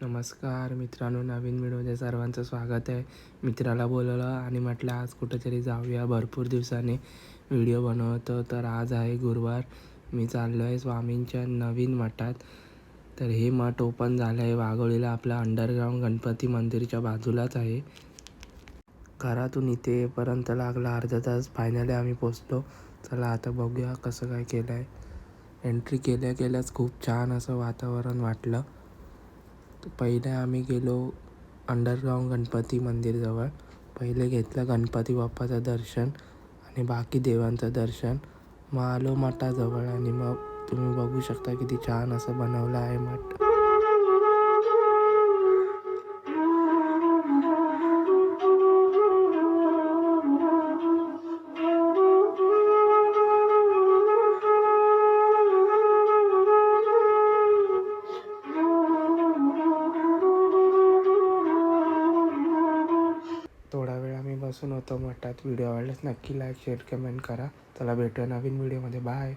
नमस्कार मित्रांनो, नवीन व्हिडिओमध्ये सर्वांचं स्वागत आहे. मित्राला बोलवलं आणि म्हटलं आज कुठेतरी जाऊया. भरपूर दिवसाने व्हिडिओ बनवतो. तर आज आहे गुरुवार. मी चाललो आहे स्वामींच्या नवीन मठात. तर हे मठ ओपन झालं आहे वाघोलीला, आपल्या अंडरग्राऊंड गणपती मंदिरच्या बाजूलाच आहे. घरातून इथे येईपर्यंत लागला अर्धा तास. फायनली आम्ही पोचलो. चला आता बघूया कसं काय केलं आहे. एंट्री केल्या केल्याच खूप छान असं वातावरण वाटलं. पहिले आम्ही गेलो अंडरग्राऊंड गणपती मंदिरजवळ. पहिले घेतलं गणपती बाप्पाचं दर्शन आणि बाकी देवांचं दर्शन. मग आलो मठाजवळ आणि मग तुम्ही बघू शकता किती छान असं बनवलं आहे मठ. थोडा वेळ आम्ही बसून होतो मठात. व्हिडिओ आवडल्यास नक्की लाईक शेअर कमेंट करा. चला भेटूया नवीन व्हिडिओमध्ये. बाय.